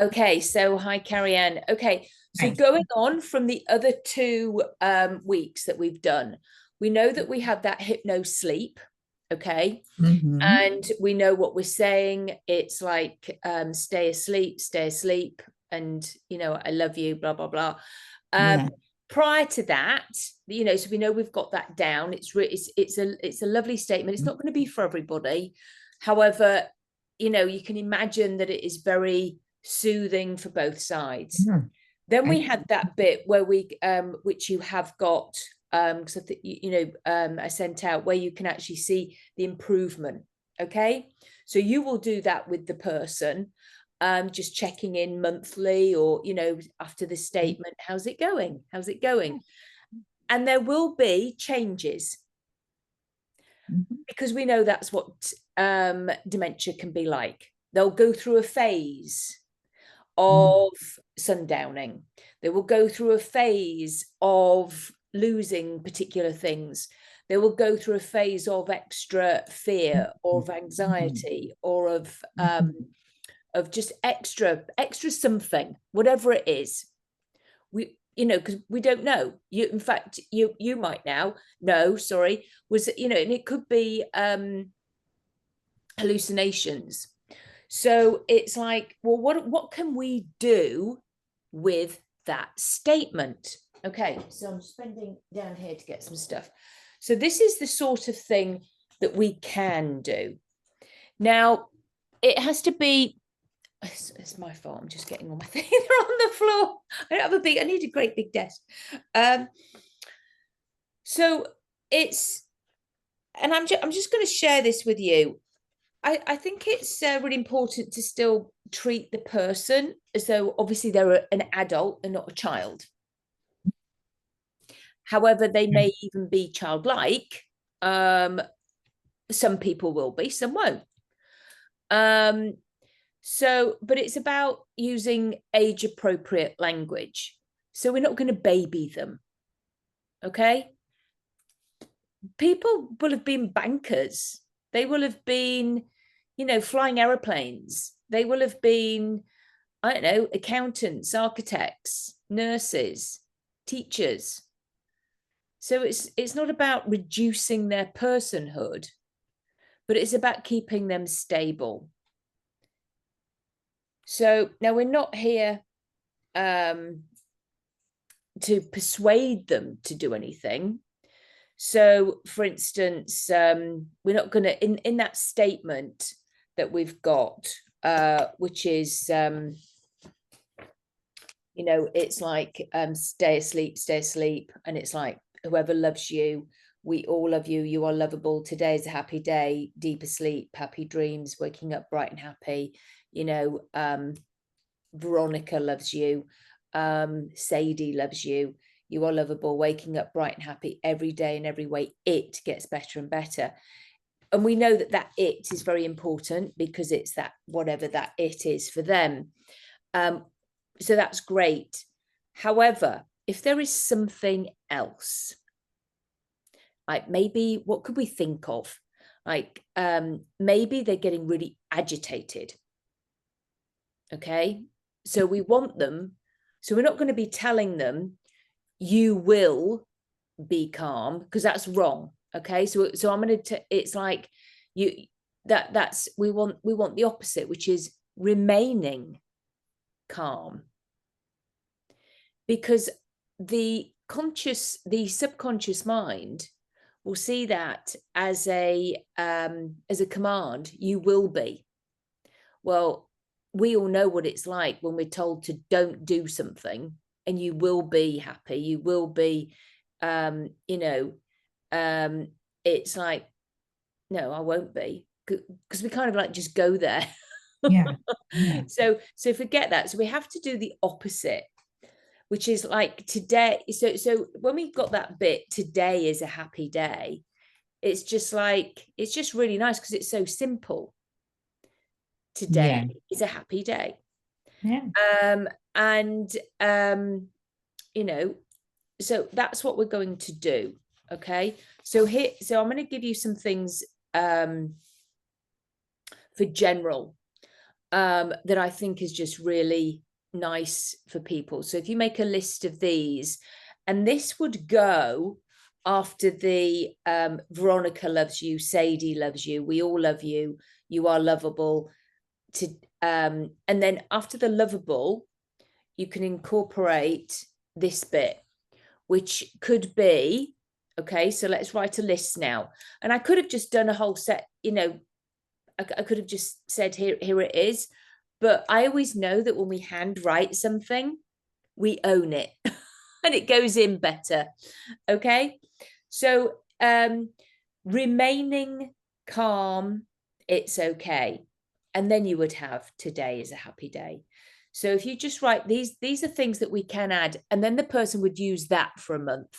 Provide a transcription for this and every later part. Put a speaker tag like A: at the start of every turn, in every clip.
A: Okay, so hi, Carrie Ann. Okay, so
B: Right.
A: going on from the other two weeks that we've done, we know that we have that hypno sleep, okay?
B: Mm-hmm.
A: And we know what we're saying. It's like stay asleep, and I love you, blah, blah, blah. Um,
B: Yeah.
A: Prior to that, so we know we've got that down. It's a lovely statement. It's not going to be for everybody. However, you can imagine that it is very soothing for both sides.
B: Yeah.
A: Then we
B: I,
A: had that bit where which you have got, because I think I sent out where you can actually see the improvement. Okay, so you will do that with the person, just checking in monthly, or after the statement, how's it going? How's it going? And there will be changes,
B: Mhm.
A: because we know that's what dementia can be like. They'll go through a phase of sundowning. They will go through a phase of losing particular things. They will go through a phase of extra fear or of
B: Mhm.
A: anxiety, or
B: Mhm.
A: of just extra something, whatever it is. Because we don't know. In fact, you might now know, sorry, and it could be hallucinations. So it's like, well, what can we do with that statement? Okay, so I'm spending down here to get some stuff. So this is the sort of thing that we can do. Now, it has to be. It's my fault. I'm just getting all my things on the floor. I need a great big desk. Um, so it's, and I'm just going to share this with you. I think it's really important to still treat the person as though obviously they're an adult and not a child. However, they may even be childlike. Um, some people will be, some won't. Um, but it's about using age appropriate language. So we're not going to baby them. Okay. People will have been bankers. They will have been, flying aeroplanes. They will have been, I don't know, accountants, architects, nurses, teachers. So it's not about reducing their personhood, but it's about keeping them stable. So now we're not here to persuade them to do anything. So, for instance, we're not going to in that statement that we've got, which is it's like stay asleep, and it's like whoever loves you, we all love you, you are lovable, today is a happy day, deep asleep, happy dreams, waking up bright and happy. Veronica loves you, Sadie loves you, you are lovable, waking up bright and happy every day, in every way it gets better and better. And we know that it is very important, because it's that whatever that it is for them. So that's great. However, if there is something else, like maybe what could we think of? Like maybe they're getting really agitated. Okay. So we want them. So we're not going to be telling them you will be calm, because that's wrong. Okay. So I'm going to, it's like you, that's, we want the opposite, which is remaining calm, because the subconscious mind will see that as a command. You will be. Well, we all know what it's like when we're told to don't do something, and you will be happy, you will be, um you know um it's like, no, I won't be, because we kind of like just go there.
B: Yeah. Yeah.
A: So forget that. So we have to do the opposite, which is like today. So when we've got that bit, today is a happy day, it's just like, it's just really nice, because it's so simple. Today
B: Yeah.
A: is a happy day.
B: Yeah.
A: And you know so that's what we're going to do. Okay, so I'm going to give you some things for general. that I think is just really nice for people. So if you make a list of these, and this would go after the Veronica loves you, Sadie loves you, we all love you, you are lovable. And then after the lovable, you can incorporate this bit, which could be, okay, so let's write a list now. And I could have just done a whole set, you know, I could have just said, here it is. But I always know that when we handwrite something, we own it and it goes in better. Okay. So remaining calm, it's okay. And then you would have today is a happy day. So if you just write these are things that we can add, and then the person would use that for a month.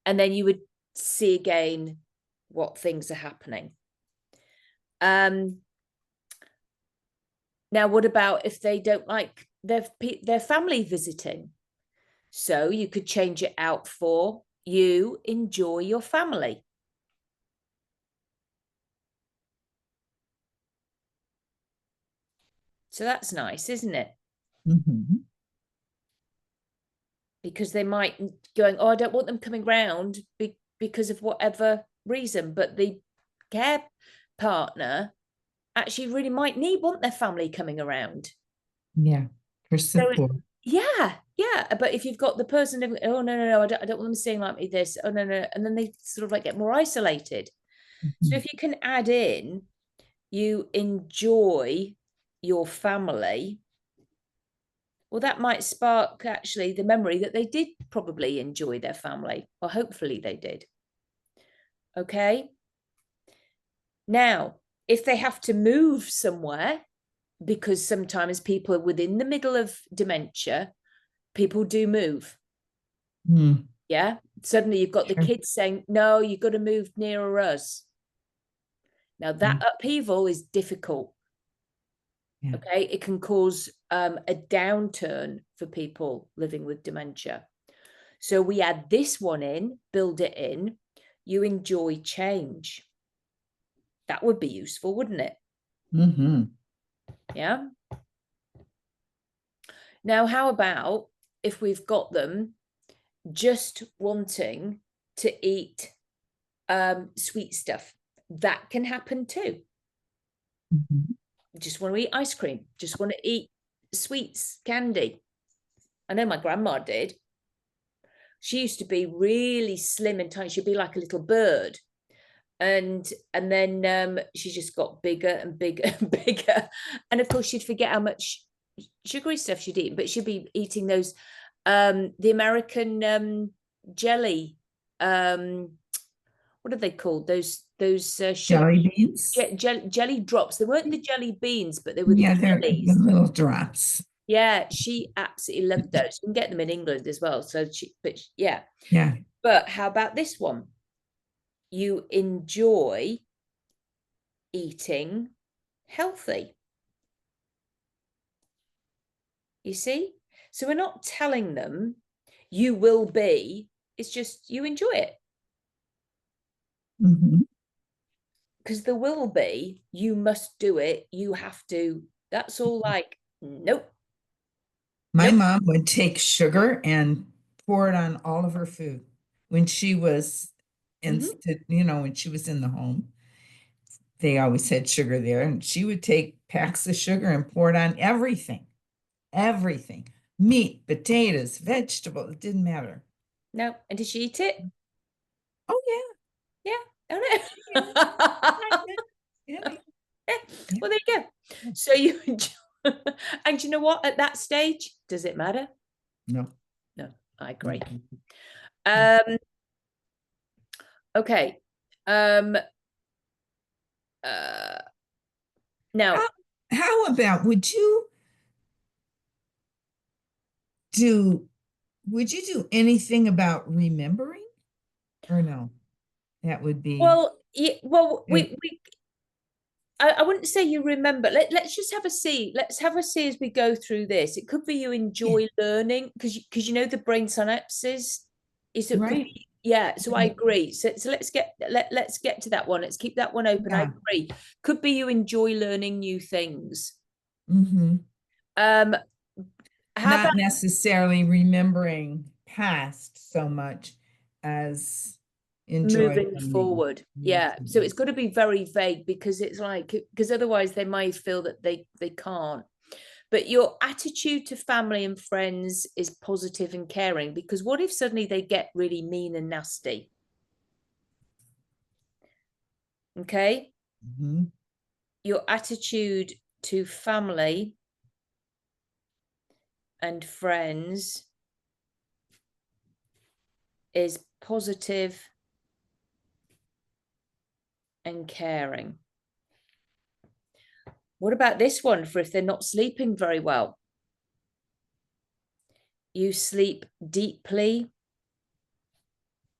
A: And then you would see again what things are happening. Now, what about if they don't like their family visiting? So you could change it out for you enjoy your family. So that's nice, isn't it?
B: Mm-hmm.
A: Because they might going, oh, I don't want them coming round because of whatever reason, but the care partner actually really might want their family coming around.
B: Yeah, for support.
A: So, yeah, but if you've got the person, oh no, I don't want them seeing like me this, oh no, and then they sort of like get more isolated. So if you can add in, you enjoy your family, well, that might spark actually the memory that they did probably enjoy their family, or hopefully they did. Okay. Now, if they have to move somewhere, because sometimes people are within the middle of dementia, people do move.
B: Mm.
A: Yeah. Suddenly you've got the kids saying, no, you've got to move nearer us. Now that upheaval is difficult. Yeah. Okay. It can cause a downturn for people living with dementia. So we add this one in, build it in. You enjoy change. That would be useful, wouldn't it?
B: Mm-hmm.
A: Yeah. Now, how about if we've got them just wanting to eat sweet stuff? That can happen too. Mm-hmm. Just want to eat ice cream, just want to eat sweets, candy. I know my grandma did. She used to be really slim and tiny. She'd be like a little bird. And then she just got bigger and bigger and bigger. And of course, she'd forget how much sugary stuff she'd eat, but she'd be eating those, the American jelly. What are they called? Those
B: jelly beans?
A: Jelly drops. They weren't the jelly beans, but they were the jellies.
B: The little drops.
A: Yeah, she absolutely loved those. You can get them in England as well. So yeah. But how about this one? You enjoy eating healthy. You see? So we're not telling them you will be, it's just you enjoy it. Because there will be, you must do it, you have to. That's all like, nope.
B: My mom would take sugar and pour it on all of her food when she was when she was in the home. They always had sugar there, and she would take packs of sugar and pour it on everything. Meat, potatoes, vegetables, it didn't matter.
A: No. And did she eat it?
B: Oh
A: yeah. Oh no. Well, there you go. So you enjoy. And you know what? At that stage, does it matter?
B: No,
A: I agree. Okay. Now,
B: how about would you do anything about remembering, or no? That would be
A: I wouldn't say you remember. Let's just have a see. Let's have a see as we go through this. It could be you enjoy learning because you know the brain synapses is it
B: right.
A: Yeah, so I agree. So let's get to that one. Let's keep that one open. I
B: Yeah.
A: agree. Could be you enjoy learning new things.
B: Mm-hmm.
A: How about
B: Not necessarily remembering past so much as enjoy
A: moving
B: learning
A: forward?
B: new
A: Yeah. So it's
B: things.
A: got to be very vague, because it's like, because otherwise they might feel that they can't. But your attitude to family and friends is positive and caring, because what if suddenly they get really mean and nasty? Okay.
B: Mm-hmm.
A: Your attitude to family and friends is positive and caring. What about this one for if they're not sleeping very well? You sleep deeply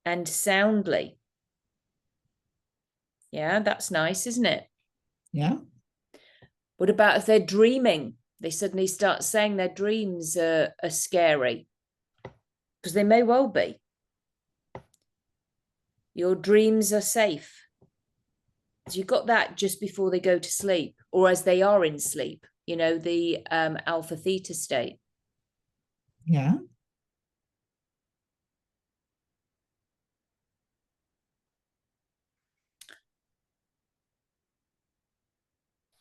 A: and soundly. Yeah, that's nice, isn't it?
B: Yeah.
A: What about if they're dreaming? They suddenly start saying their dreams are scary, because they may well be. Your dreams are safe. So you got that just before they go to sleep, or as they are in sleep, the alpha theta state.
B: Yeah.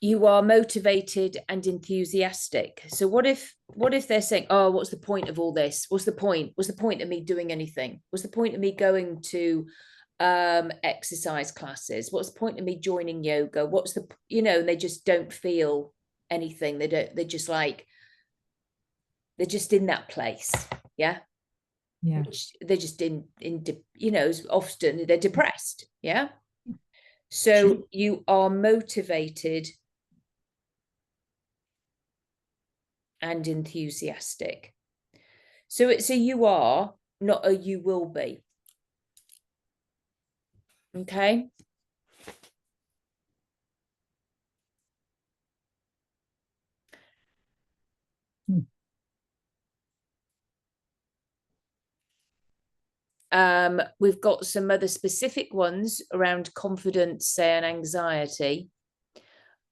A: You are motivated and enthusiastic. So what if they're saying, oh, what's the point of all this? What's the point of me doing anything? What's the point of me going to exercise classes? What's the point of me joining yoga? What's the, they just don't feel anything. They're just like, they're just in that place. Yeah.
B: Yeah.
A: Which they're just often they're depressed. Yeah. So
B: True.
A: you are motivated and enthusiastic. So it's a you are, not a you will be. Okay.
B: Hmm.
A: We've got some other specific ones around confidence, say, and anxiety.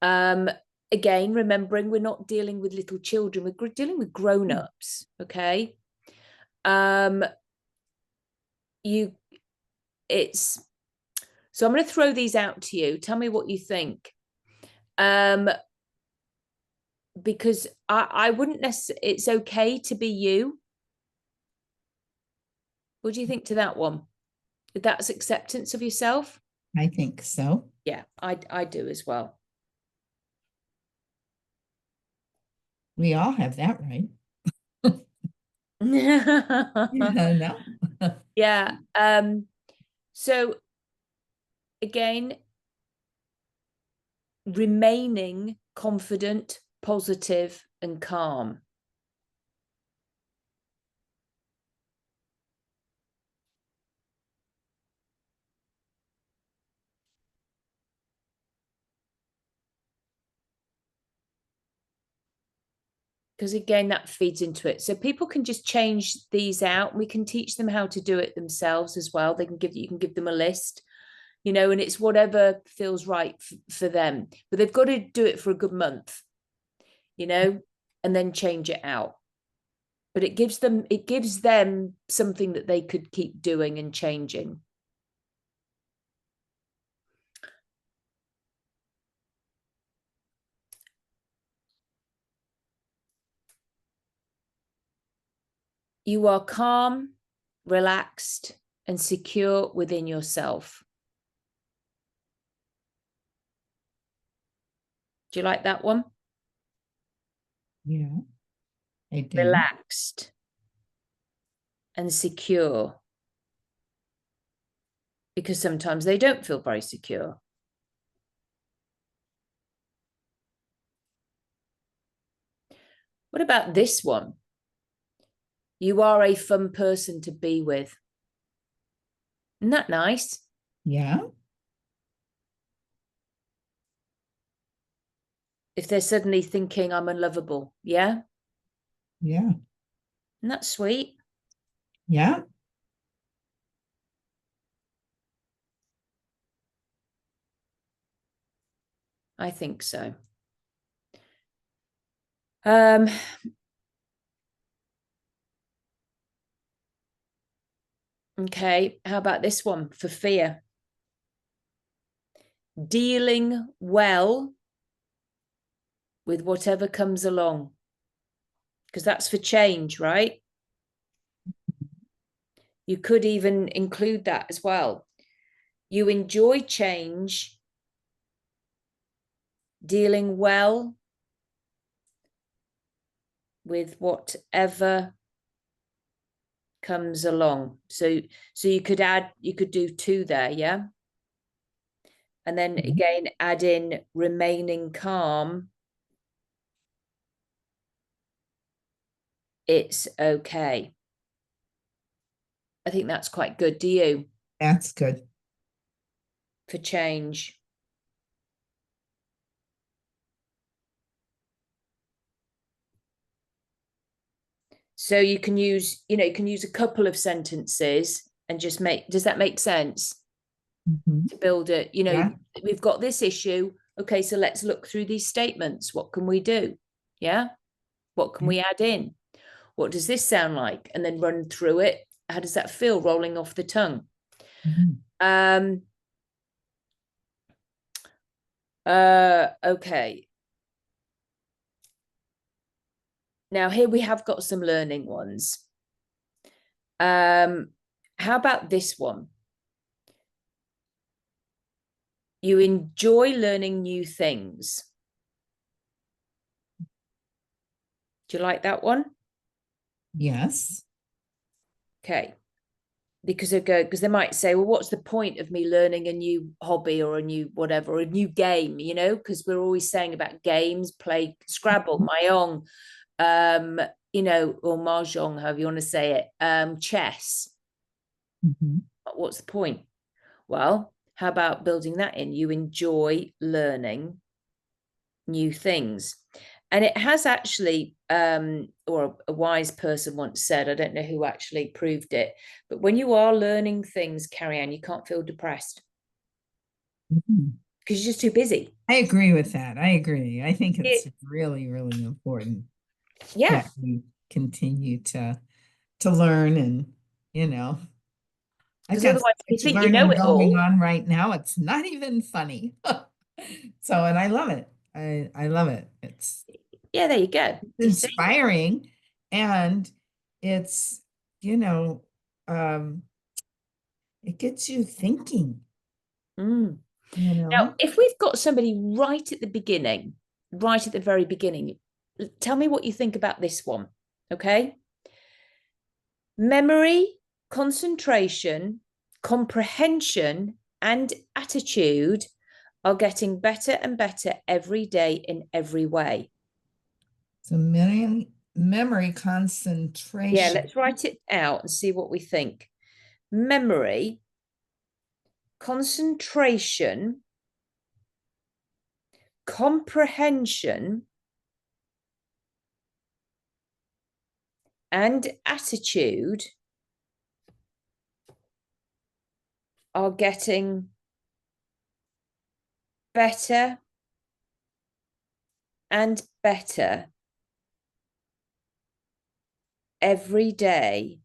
A: Um, Again, remembering we're not dealing with little children, we're dealing with grown-ups. Okay. Um, you it's So I'm going to throw these out to you. Tell me what you think. Because I wouldn't necessarily, it's okay to be you. What do you think to that one? That's acceptance of yourself?
B: I think so.
A: Yeah, I do as well.
B: We all have that right.
A: Yeah.
B: Yeah, no.
A: So again, remaining confident, positive, and calm. Because again, that feeds into it. So people can just change these out. We can teach them how to do it themselves as well. You can give them a list, and it's whatever feels right for them. But they've got to do it for a good month, and then change it out. But it gives them something that they could keep doing and changing. You are calm, relaxed, and secure within yourself. Do you like that one?
B: Yeah, I do.
A: Relaxed and secure. Because sometimes they don't feel very secure. What about this one? You are a fun person to be with. Isn't that nice?
B: Yeah.
A: If they're suddenly thinking I'm unlovable, yeah?
B: Yeah.
A: Isn't that sweet?
B: Yeah.
A: I think so. Okay, how about this one for fear? Dealing well with whatever comes along, because that's for change, right? You could even include that as well. You enjoy change, dealing well with whatever comes along. So you could do 2 there, yeah? And then again, add in remaining calm. It's okay. I think that's quite good. Do you?
B: That's good.
A: For change. So you can use, you can use a couple of sentences and just does that make sense? To build it,
B: Yeah.
A: We've got this issue. Okay, so let's look through these statements. What can we do? Yeah. What can we add in? What does this sound like? And then run through it. How does that feel rolling off the tongue? Okay. Now here we have got some learning ones. How about this one? You enjoy learning new things. Do you like that one?
B: Yes.
A: Okay. Because they might say, well, what's the point of me learning a new hobby or a new whatever, or a new game, because we're always saying about games, play Scrabble, Mahjong, or Mahjong, however you want to say it, chess. But what's the point? Well, how about building that in? You enjoy learning new things. And it has actually, or a wise person once said, I don't know who actually proved it, but when you are learning things, Carrie-Anne, you can't feel depressed because you're just too busy.
B: I agree with that. I agree. I think it's really, really important that we continue to learn, and I've
A: Because
B: got so
A: otherwise, if
B: much
A: you think you know
B: learning
A: it
B: going
A: all,
B: on right now. It's not even funny. So, and I love it. I love it. It's
A: yeah, there you go.
B: inspiring, and it's, it gets you thinking,
A: Now, if we've got somebody right at the beginning, right at the very beginning, tell me what you think about this one. Okay. Memory, concentration, comprehension, and attitude are getting better and better every day in every way.
B: So memory, concentration.
A: Yeah, let's write it out and see what we think. Memory, concentration, comprehension, and attitude are getting better and better every day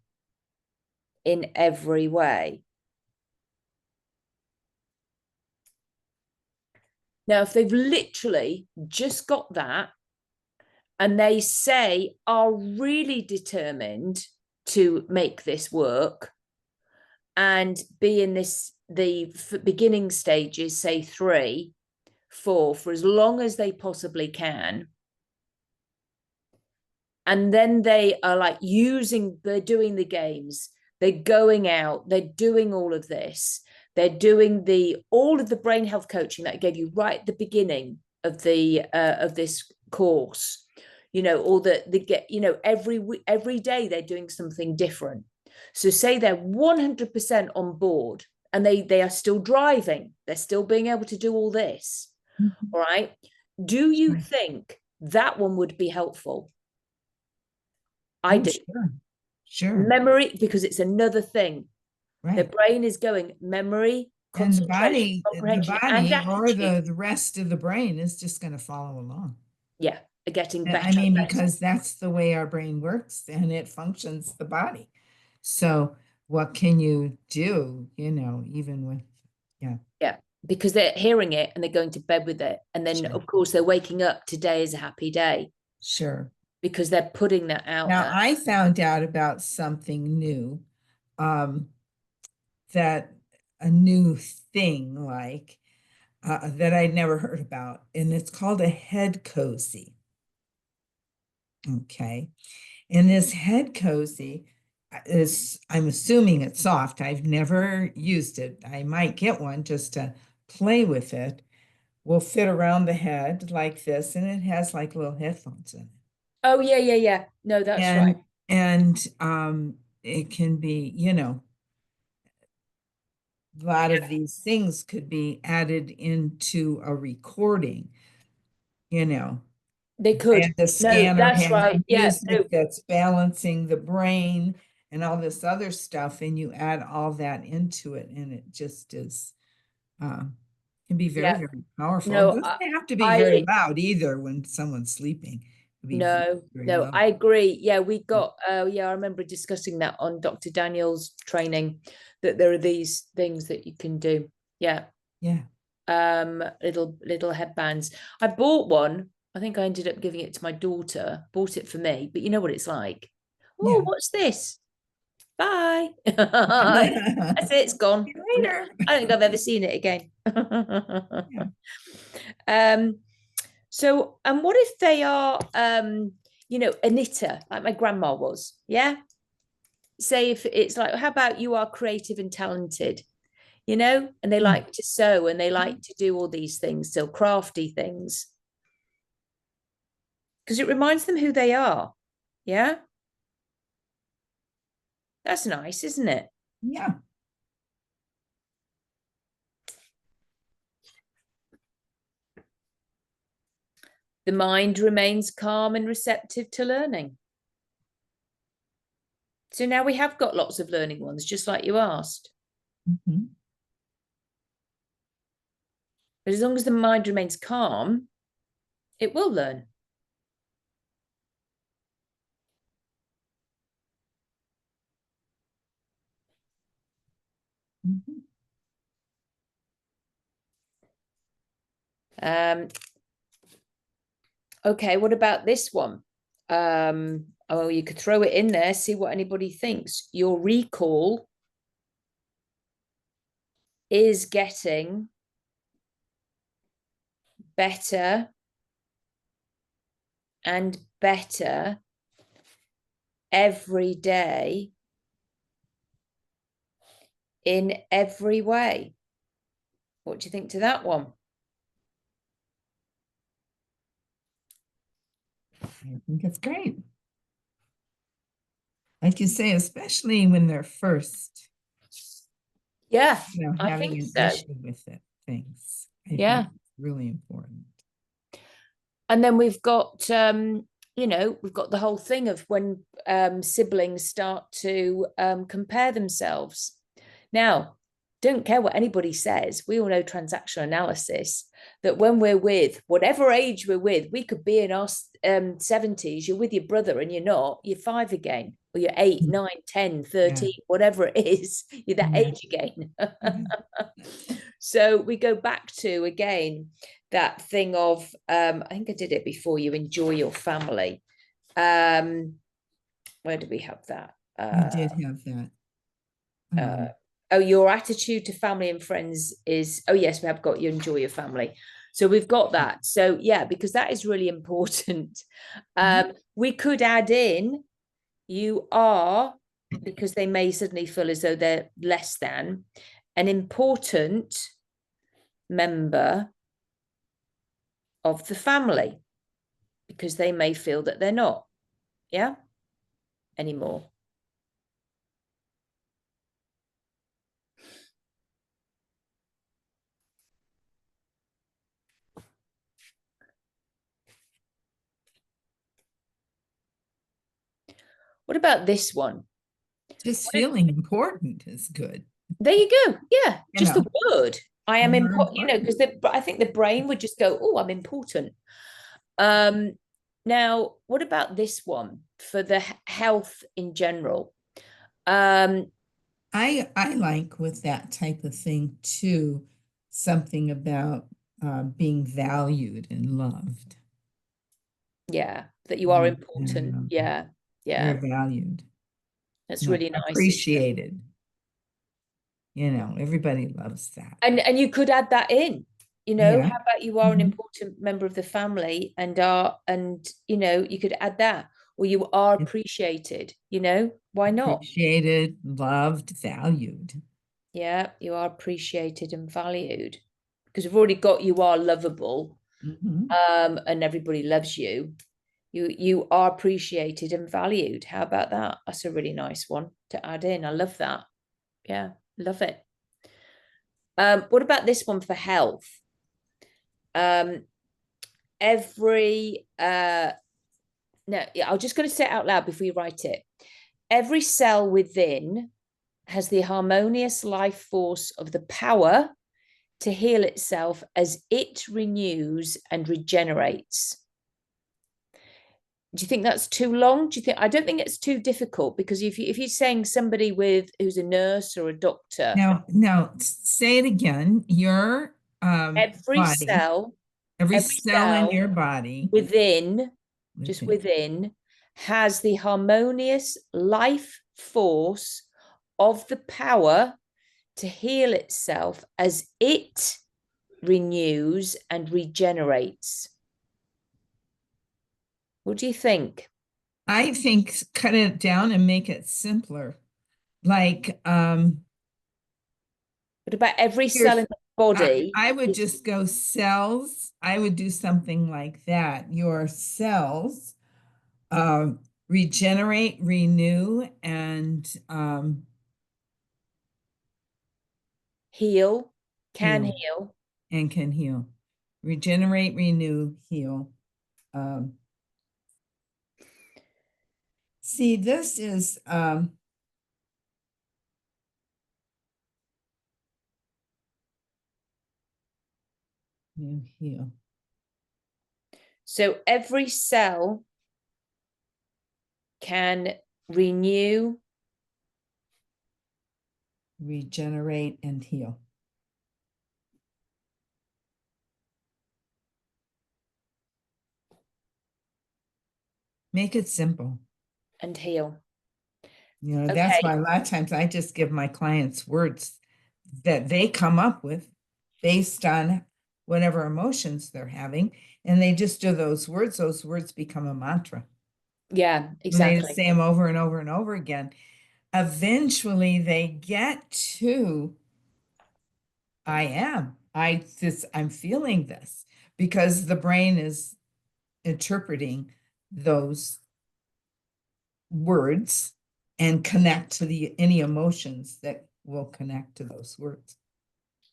A: in every way. Now, if they've literally just got that and they say are really determined to make this work and be in the beginning stages, say 3, 4, for as long as they possibly can, and then they are like they're doing the games, they're going out, they're doing all of this, they're doing all of the brain health coaching that I gave you right at the beginning of this course, or every day they're doing something different. So say they're 100% on board and they are still driving, they're still being able to do all this. All right. Do you think that one would be helpful? I do.
B: Sure.
A: Memory, because it's another thing.
B: Right.
A: The brain is going memory,
B: And
A: concentration,
B: the
A: comprehension, and
B: body or
A: attitude.
B: the rest of the brain is just going to follow along.
A: Yeah, are getting better
B: I mean,
A: and better.
B: because that's the way our brain works and it functions the body. So what can you do, even with, yeah,
A: Yeah, because they're hearing it and they're going to bed with it. And then,
B: sure,
A: of course, they're waking up. Today is a happy day
B: sure.
A: because they're putting that out
B: Now,
A: there.
B: I found out about something new, um, that a new thing like that I'd never heard about, and it's called a head cozy. Okay. And this head cozy is, I'm assuming it's soft. I've never used it. I might get one just to play with it. Will fit around the head like this, and it has like little headphones in it.
A: Oh, yeah, yeah, yeah. No, that's right.
B: And it can be, a lot
A: Yeah,
B: of these things could be added into a recording, you know.
A: they could.
B: And the
A: No,
B: scanner
A: that's
B: has
A: right. Yeah, no,
B: music that's balancing the brain and all this other stuff, and you add all that into it, and it just is uh, can be very,
A: yeah,
B: very powerful. It
A: no,
B: doesn't have to be very
A: I
B: loud either when someone's sleeping. It can be very,
A: no,
B: very
A: no,
B: low.
A: I agree. Yeah, we got, yeah, I remember discussing that on Dr. Daniel's training, that there are these things that you can do. Yeah.
B: Yeah,
A: Little headbands. I bought one. I think I ended up giving it to my daughter, bought it for me, but you know what it's like. Oh,
B: yeah.
A: what's this? Bye.
B: See
A: That's it, it's gone.
B: you
A: I
B: later.
A: don't think I've ever seen it again.
B: Yeah.
A: um, so, and what if they are, a knitter, like my grandma was? Yeah. Say if it's like, how about you are creative and talented, and they
B: Mm.
A: like to sew and they like to do all these things, so crafty things, because it reminds them who they are. Yeah. That's nice, isn't it?
B: Yeah.
A: The mind remains calm and receptive to learning. So now we have got lots of learning ones, just like you asked.
B: Mhm.
A: But as long as the mind remains calm, it will learn.
B: Mhm.
A: Um, okay, what about this one? Oh, you could throw it in there, see what anybody thinks. Your recall is getting better and better every day in every way. What do you think to that one?
B: I think it's great. Like you say, especially when they're first,
A: Yeah, I
B: having
A: think
B: an
A: so.
B: issue with it, things. I think
A: Yeah.
B: it's really important.
A: And then we've got the whole thing of when siblings start to compare themselves. Now, don't care what anybody says. We all know transactional analysis, that when we're with whatever age we're with, we could be in our 70s, you're with your brother and you're not, you're 5 again, or you're 8, 9, 10,
B: Yeah.
A: 13, whatever it is, you're that
B: Yeah.
A: age again.
B: Yeah.
A: So we go back to, again, that thing of, I think I did it before, you enjoy your family. Where do we have that?
B: You did have that.
A: Uh, oh, your attitude to family and friends is, oh yes, we have got you enjoy your family. So we've got that. So yeah, because that is really important.
B: Mhm.
A: We could add in, you are, because they may suddenly feel as though they're less than, an important member of the family, because they may feel that they're not, yeah, anymore. What about this one?
B: Just
A: What if,
B: feeling important is good.
A: There you go. Yeah,
B: You
A: just the
B: know,
A: word. I am
B: you're
A: important,
B: important.
A: because I think the brain would just go, oh, I'm important. Um, Now, what about this one for the health in general? Um,
B: I like with that type of thing too, something about being valued and loved.
A: yeah, that you are important.
B: And,
A: Yeah,
B: you're
A: yeah,
B: valued,
A: that's really nice.
B: appreciated. Everybody loves that.
A: And you could add that in,
B: Yeah.
A: how about you are an
B: Mhm.
A: important member of the family and you could add that, or you are appreciated, why not?
B: Appreciated, loved, valued.
A: Yeah, you are appreciated and valued, because we've already got you are lovable,
B: Mhm.
A: and everybody loves you. You are appreciated and valued. How about that? That's a really nice one to add in. I love that. Yeah, love it. What about this one for health? Um, every no, yeah, I'm just going to say it out loud before you write it. Every cell within has the harmonious life force of the power to heal itself as it renews and regenerates. Do you think that's too long? Do you think? I don't think it's too difficult, because if you're saying somebody who's a nurse or a doctor,
B: Now say it again. Your
A: every
B: body,
A: cell,
B: every
A: every
B: cell in
A: cell
B: your body
A: within, just
B: within
A: within, has the harmonious life force of the power to heal itself as it renews and regenerates. What do you think?
B: I think cut it down and make it simpler. Like
A: What about every cell
B: here's
A: in the body
B: I would
A: is
B: just go cells. I would do something like that. Your cells regenerate, renew, and
A: heal, can
B: heal
A: heal,
B: and can heal. Regenerate, renew, heal. Um, See, this is new heal.
A: so every cell can renew,
B: Regenerate and heal. Make it simple.
A: and heal.
B: That's why
A: Okay.
B: a lot of times I just give my clients words that they come up with based on whatever emotions they're having. And they just do those words become a mantra.
A: Yeah,
B: And they just
A: exactly.
B: say them over and over and over again. Eventually they get to, I'm feeling this, because the brain is interpreting those words and connect to any emotions that will connect to those words.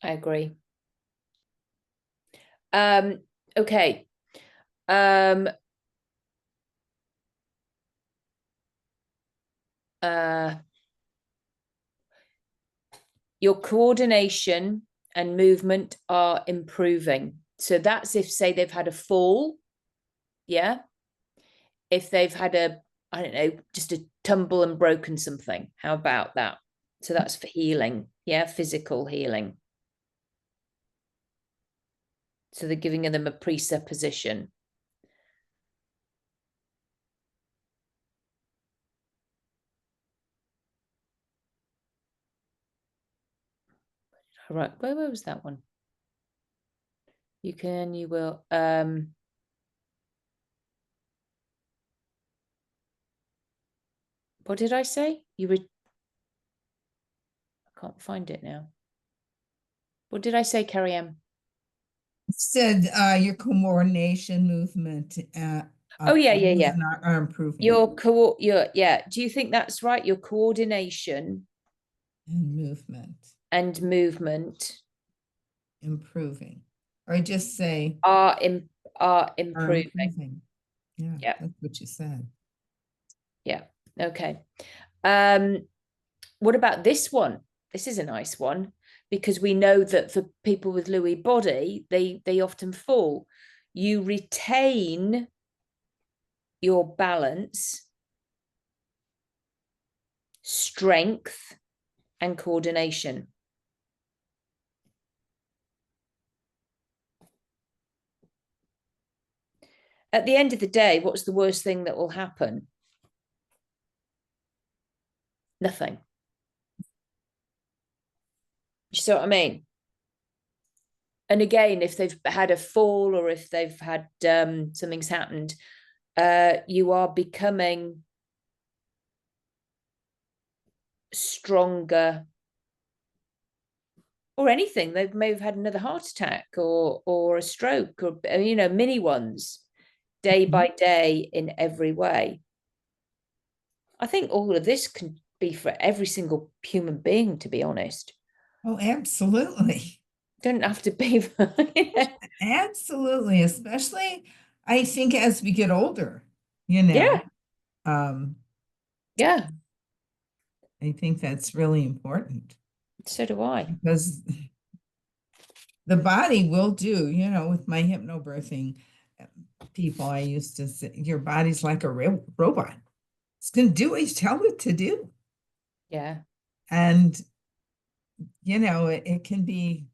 A: I agree. Um, okay. Um, uh, your coordination and movement are improving. So that's if, say, they've had a fall. Yeah. If they've had I don't know, just a tumble and broken something. How about that? So that's for healing. Yeah. Physical healing. So they're giving them a presupposition. All right. Where was that one? You will. What did I say? I can't find it now. What did I say, Carrie Ann?
B: Said your coordination, movement,
A: Oh yeah, yeah, yeah.
B: are improving.
A: Your yeah. Do you think that's right? Your coordination
B: And movement
A: and movement
B: improving. Or just say
A: are
B: are
A: improving.
B: improving. Yeah,
A: Yeah,
B: that's what you said.
A: yeah. Okay. Um, what about this one? this is a nice one, because we know that for people with Lewy body, they often fall. You retain your balance, strength, and coordination. At the end of the day, what's the worst thing that will happen? Nothing. You see what I mean? And again, if they've had a fall or if they've had something's happened, you are becoming stronger, or anything. They may have had another heart attack or a stroke, or mini ones, day by day in every way. I think all of this can be for every single human being, to be honest.
B: Oh, absolutely.
A: Don't have to be for,
B: Absolutely, especially I think as we get older, yeah.
A: Yeah,
B: I think that's really important.
A: So do I.
B: Because the body will do, with my hypnobirthing people, I used to say, your body's like a robot. It's going to do what you tell it to do.
A: Yeah.
B: And, it can be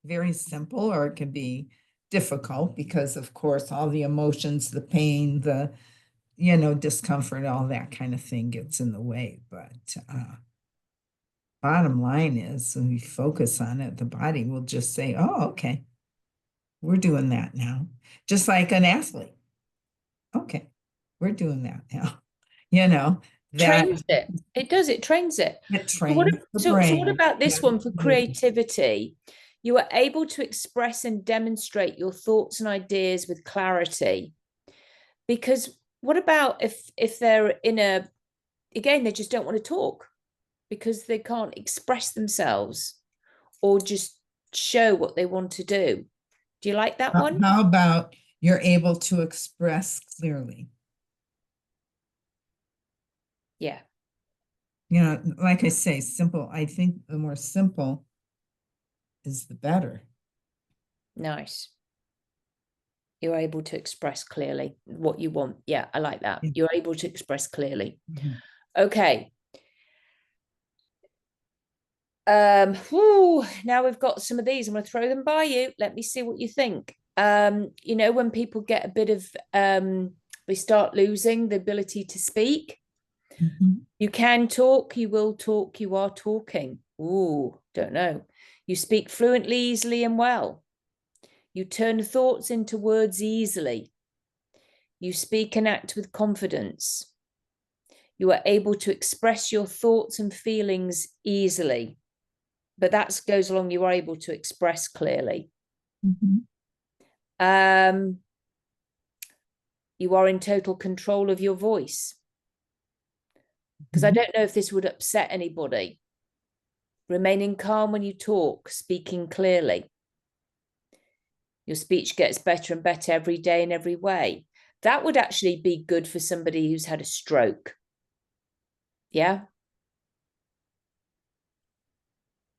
B: very simple or it can be difficult because, of course, all the emotions, the pain, the, discomfort, all that kind of thing gets in the way. But bottom line is, when we focus on it, the body will just say, oh, okay, we're doing that now. Just like an athlete. Okay, we're doing that now. That
A: Trains it. It does. It trains it.
B: it trains the
A: So
B: brain.
A: what about this one for creativity? You are able to express and demonstrate your thoughts and ideas with clarity. Because what about if they're again, they just don't want to talk because they can't express themselves or just show what they want to do. Do you like that one?
B: How about you're able to express clearly?
A: Yeah.
B: Like I say, simple. I think the more simple is the better.
A: Nice. You're able to express clearly what you want. Yeah, I like that. You're able to express clearly. Okay. Now we've got some of these. I'm going to throw them by you. Let me see what you think. When people get a bit of they start losing the ability to speak. You can talk, you will talk, you are talking. Ooh, don't know. You speak fluently, easily, and well. You turn thoughts into words easily. You speak and act with confidence. You are able to express your thoughts and feelings easily. But that goes along, you are able to express clearly. You are in total control of your voice. Because I don't know if this would upset anybody. Remaining calm when you talk, speaking clearly. Your speech gets better and better every day in every way. That would actually be good for somebody who's had a stroke. Yeah?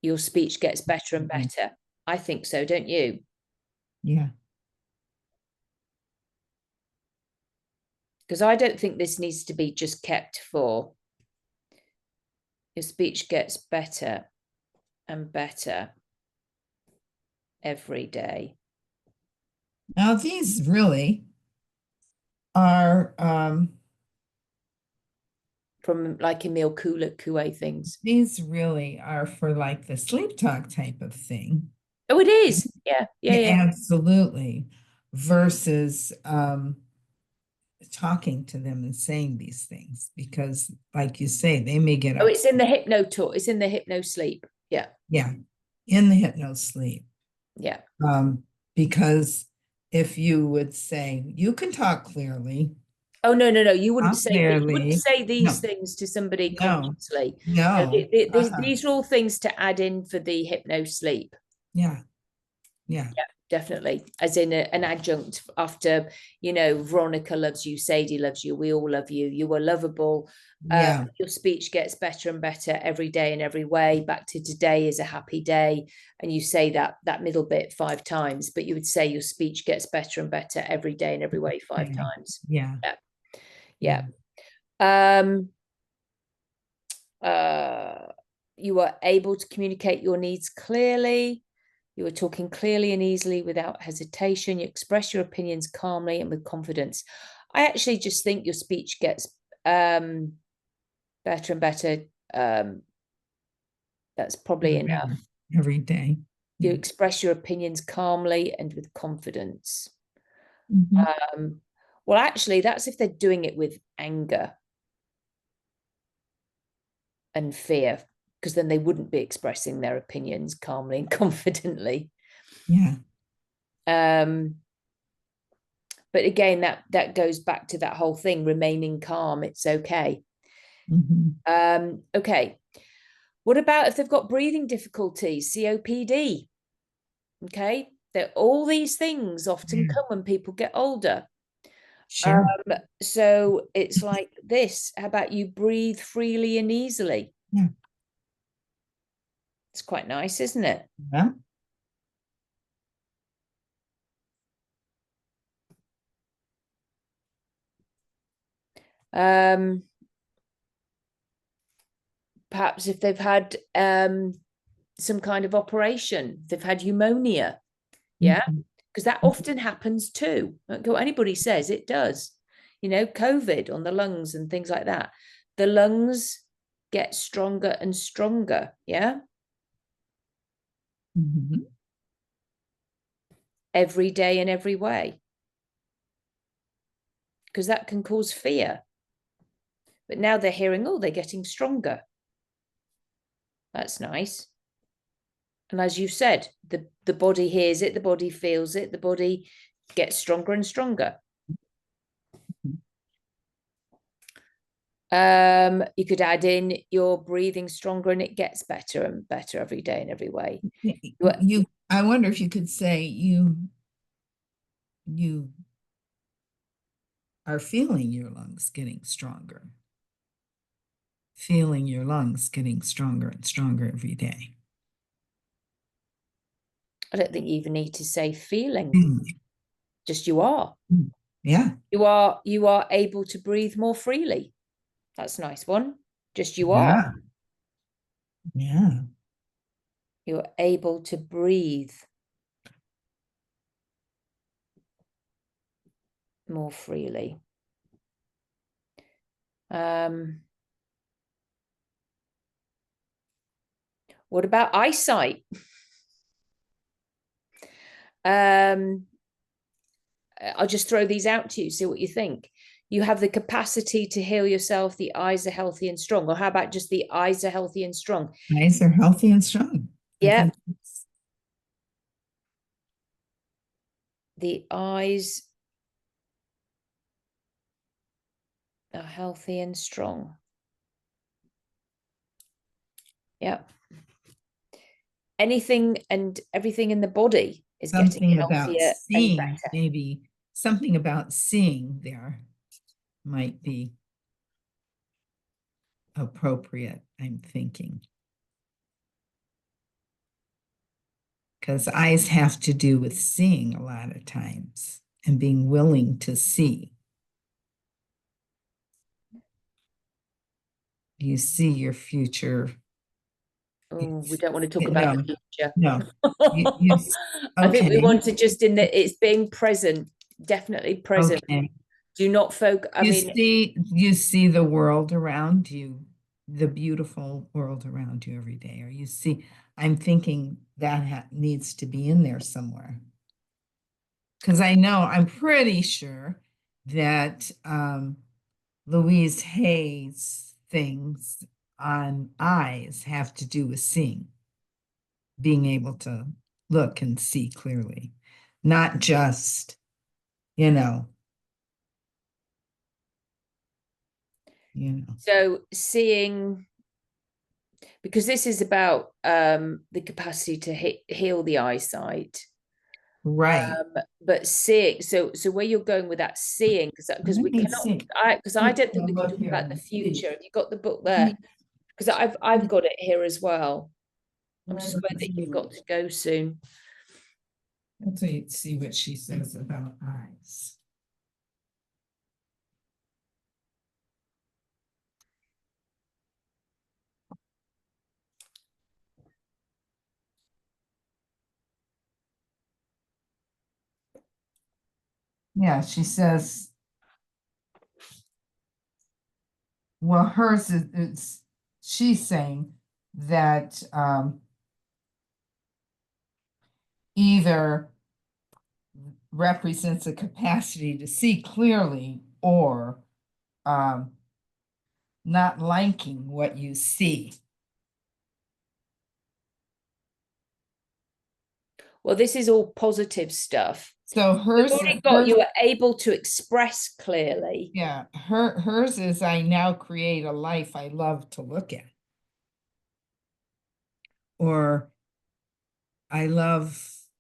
A: Your speech gets better and better. I think so, don't you?
B: Yeah.
A: Because I don't think this needs to be just kept for. Your speech gets better and better every day.
B: Now, these really are
A: from like Emil Coué things.
B: These really are for like the SleepTalk type of thing.
A: Oh, it is. Yeah.
B: Absolutely. Versus talking to them and saying these things, because like you say, they may get
A: upset. Oh, it's in the Hypno talk. It's in the Hypno Sleep. Yeah.
B: Yeah. In the Hypno Sleep.
A: Yeah.
B: Because if you would say, you can talk clearly.
A: Oh, no. You wouldn't say these things to somebody consciously.
B: No.
A: These are all things to add in for the Hypno Sleep.
B: Yeah.
A: definitely, as in an adjunct after, you know, Veronica loves you, Sadie loves you, we all love you, you are lovable.
B: Yeah.
A: Your speech gets better and better every day in every way. Back to today is a happy day. And you say that middle bit 5 times, but you would say your speech gets better and better every day in every way 5
B: Okay.
A: times.
B: Yeah.
A: Yeah. You are able to communicate your needs clearly. You are talking clearly and easily without hesitation. You express your opinions calmly and with confidence. I actually just think your speech gets better and better. That's probably enough.
B: Every day.
A: You express your opinions calmly and with confidence. Well, actually, that's if they're doing it with anger and fear, because then they wouldn't be expressing their opinions calmly and confidently.
B: Yeah.
A: But again, that goes back to that whole thing, remaining calm. It's okay. Okay. What about if they've got breathing difficulties, COPD? Okay. All these things often come when people get older.
B: Sure.
A: So it's like this. How about you breathe freely and easily?
B: Yeah.
A: It's quite nice, isn't it?
B: Yeah.
A: Perhaps if they've had some kind of operation, they've had pneumonia, yeah, because that often happens too. I don't care what anybody says, it does. You know, COVID on the lungs and things like that. The lungs get stronger and stronger, yeah, every day in every way, because that can cause fear. But now they're hearing, oh, they're getting stronger. That's nice. And as you said, the body hears it, the body feels it, the body gets stronger and stronger. You could add in your breathing stronger and it gets better and better every day in every way.
B: I wonder if you could say you are feeling your lungs getting stronger. Feeling your lungs getting stronger and stronger every day.
A: I don't think you even need to say feeling. Just you are.
B: Yeah.
A: You are able to breathe more freely. That's a nice one. Just you are.
B: Yeah.
A: You're able to breathe more freely. What about eyesight? I'll just throw these out to you, see what you think. You have the capacity to heal yourself. The eyes are healthy and strong. Or how about just the eyes are healthy and strong?
B: Eyes are healthy and strong.
A: Yeah. The eyes are healthy and strong. Yeah. Anything and everything in the body is getting healthier and better.
B: Maybe something about seeing there might be appropriate, I'm thinking. Because eyes have to do with seeing a lot of times and being willing to see. You see your future.
A: Oh, we don't want to talk about the future.
B: No.
A: I think we want to just in that it's being present, definitely present.
B: Okay.
A: Do not focus.
B: You see the world around you, the beautiful world around you every day, or you see, I'm thinking that needs to be in there somewhere. Because I'm pretty sure that Louise Hay's things on eyes have to do with seeing, being able to look and see clearly, not just,
A: So seeing, because this is about the capacity to heal the eyesight.
B: Right.
A: But seeing, so where you're going with that seeing, because
B: Let
A: we
B: me
A: cannot,
B: see.
A: I don't think we can
B: Look
A: talk
B: here
A: about the
B: and see.
A: future. Have you got the book there? Because I've got it here as well. I'm just
B: Let
A: aware
B: me
A: that you've
B: see.
A: got to go soon.
B: Let's see what she says about eyes. Yeah, she says, well, hers is she's saying that either represents a capacity to see clearly or um, not liking what you see.
A: Well, this is all positive stuff.
B: So
A: We've
B: hers,
A: already got you are able to express clearly.
B: yeah, hers is I now create a life I love to look at. Or I love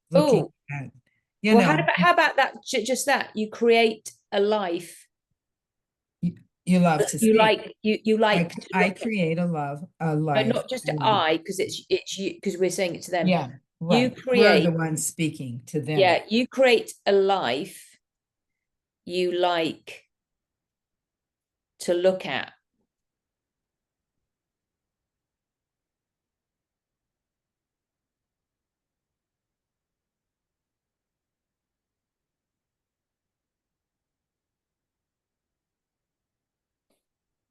B: looking
A: Oh,
B: at,
A: well, how about that? Just that you create a life
B: you love to
A: you
B: see.
A: like. You like to
B: I
A: look at.
B: create a
A: No,
B: life.
A: not just I, because it's you, because we're saying it to them.
B: Yeah,
A: You
B: right. We're the
A: create,
B: ones speaking to them.
A: yeah, you create a life you like to look at.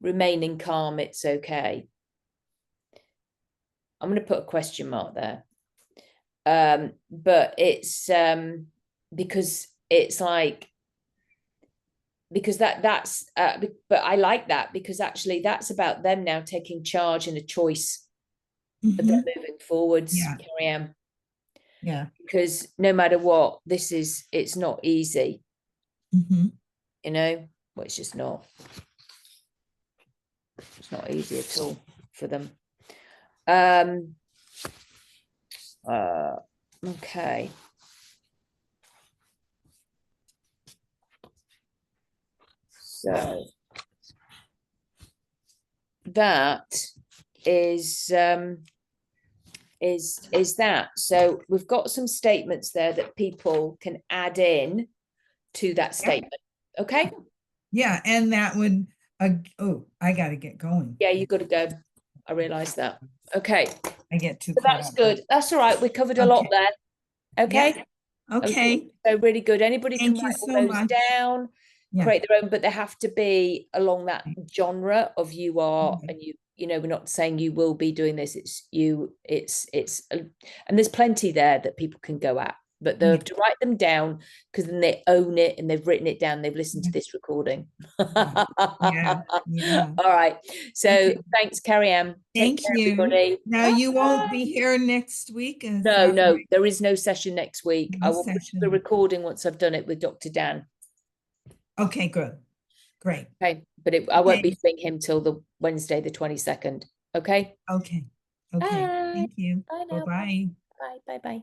A: Remaining calm, it's okay. I'm going to put a question mark there. But it's because it's like, because that's but I like that, because actually that's about them now taking charge and a choice of them moving forwards.
B: Yeah.
A: Carry on.
B: Yeah.
A: Because no matter what, it's not easy, you know. Well, it's just not. It's not easy at all for them. Okay. So that is that. So we've got some statements there that people can add in to that statement. Okay.
B: Yeah, and that would oh, I gotta get going.
A: Yeah, you got to go. I realize that. Okay.
B: I get too
A: So
B: caught
A: that's
B: up.
A: good. That's all right. We covered a lot there. Okay.
B: Yeah. Okay.
A: So really good. Anybody can
B: Thank you
A: write all
B: so
A: those
B: much.
A: down,
B: Yeah.
A: create their own, but they have to be along that genre of you are,
B: Mhm.
A: and you know, we're not saying you will be doing this. It's you, and there's plenty there that people can go at, but they have to write them down, because then they own it and they've written it down. They've listened to this recording.
B: Yeah. Yeah.
A: All right. So
B: Okay.
A: thanks, Carrie Ann. Take
B: Thank
A: care,
B: you.
A: everybody.
B: Now you won't be here next week. Is
A: No,
B: that
A: no,
B: right?
A: there is no session next week. I
B: No
A: will put the
B: session.
A: recording once I've done it with Dr. Dan.
B: Okay, good. Great.
A: Okay, but I won't be
B: Okay.
A: seeing him till the Wednesday, the 22nd. Okay.
B: Okay. Okay.
A: Bye.
B: Thank you.
A: Bye now.
B: Bye-bye.
A: Bye. Bye. Bye.